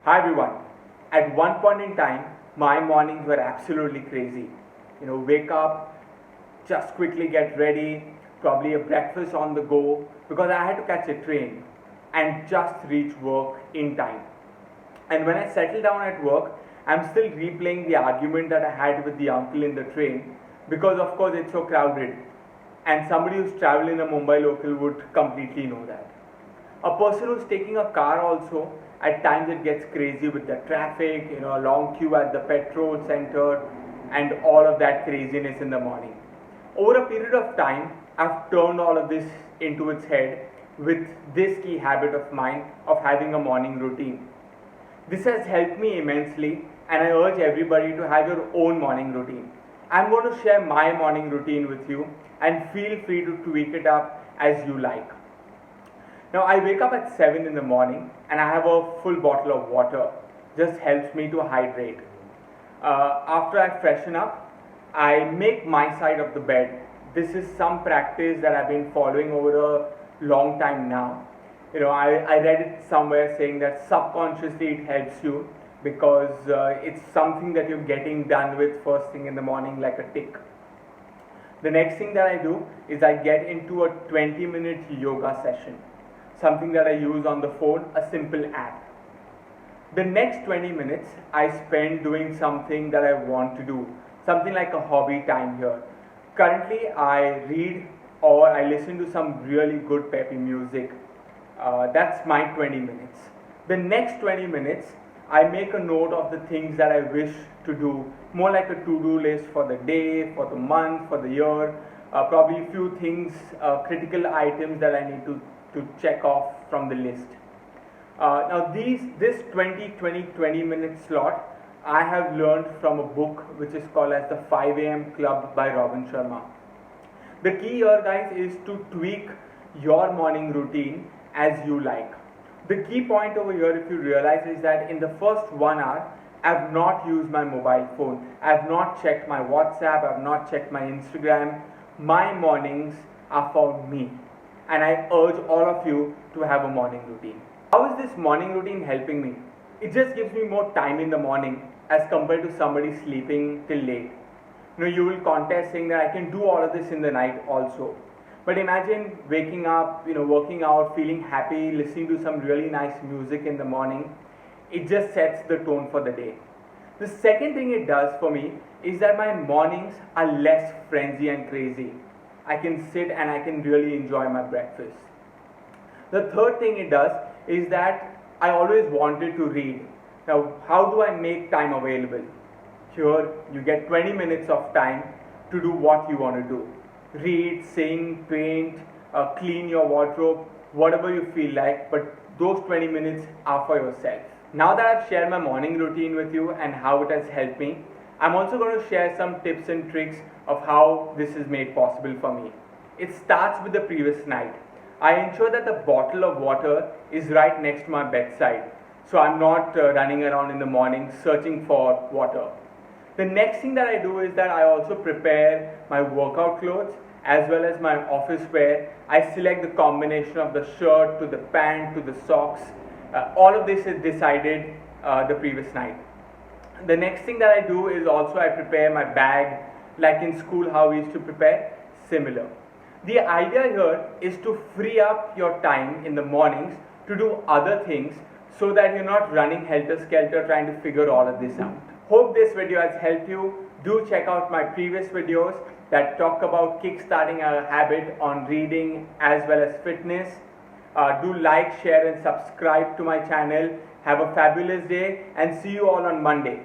Hi everyone. At one point in time, my mornings were absolutely crazy. Wake up, just quickly get ready, probably a breakfast on the go because I had to catch a train and just reach work in time. And when I settle down at work, I'm still replaying the argument that I had with the uncle in the train because, of course, it's so crowded. And somebody who's traveled in a Mumbai local would completely know that. A person who's taking a car also, at times it gets crazy with the traffic, a long queue at the petrol center, and all of that craziness in the morning. Over a period of time, I've turned all of this into its head with this key habit of mine of having a morning routine. This has helped me immensely, and I urge everybody to have your own morning routine. I'm going to share my morning routine with you, and feel free to tweak it up as you like. Now, I wake up at 7 in the morning and I have a full bottle of water. Just helps me to hydrate. After I freshen up, I make my side of the bed. This is some practice that I've been following over a long time now. I read it somewhere saying that subconsciously it helps you because it's something that you're getting done with first thing in the morning like a tick. The next thing that I do is I get into a 20-minute yoga session, something that I use on the phone, a simple app. The next 20 minutes I spend doing something that I want to do, something like a hobby time here. Currently I read or I listen to some really good peppy music. That's my 20 minutes. The next 20 minutes I make a note of the things that I wish to do, more like a to-do list for the day, for the month, for the year, probably a few things, critical items that I need to check off from the list. Now this 20 minute slot I have learned from a book which is called as the 5 a.m. Club by Robin Sharma. The key here, guys, is to tweak your morning routine as you like. The key point over here, if you realize, is that in the first 1 hour I have not used my mobile phone, I have not checked my WhatsApp, I have not checked my Instagram. My mornings are for me, and I urge all of you to have a morning routine. How is this morning routine helping me? It just gives me more time in the morning as compared to somebody sleeping till late. You will contest saying that I can do all of this in the night also. But imagine waking up, working out, feeling happy, listening to some really nice music in the morning. It just sets the tone for the day. The second thing it does for me is that my mornings are less frenzy and crazy. I can sit and I can really enjoy my breakfast. The third thing it does is that I always wanted to read. Now, how do I make time available? Here, you get 20 minutes of time to do what you want to do. Read, sing, paint, clean your wardrobe, whatever you feel like, but those 20 minutes are for yourself. Now that I've shared my morning routine with you and how it has helped me, I'm also going to share some tips and tricks of how this is made possible for me. It starts with the previous night. I ensure that the bottle of water is right next to my bedside, so I'm not running around in the morning searching for water. The next thing that I do is that I also prepare my workout clothes as well as my office wear. I select the combination of the shirt to the pant to the socks. All of this is decided the previous night. The next thing that I do is also I prepare my bag, like in school how we used to prepare, similar. The idea here is to free up your time in the mornings to do other things so that you're not running helter-skelter trying to figure all of this out. Hope this video has helped you. Do check out my previous videos that talk about kickstarting a habit on reading as well as fitness. Do like, share and subscribe to my channel. Have a fabulous day and see you all on Monday.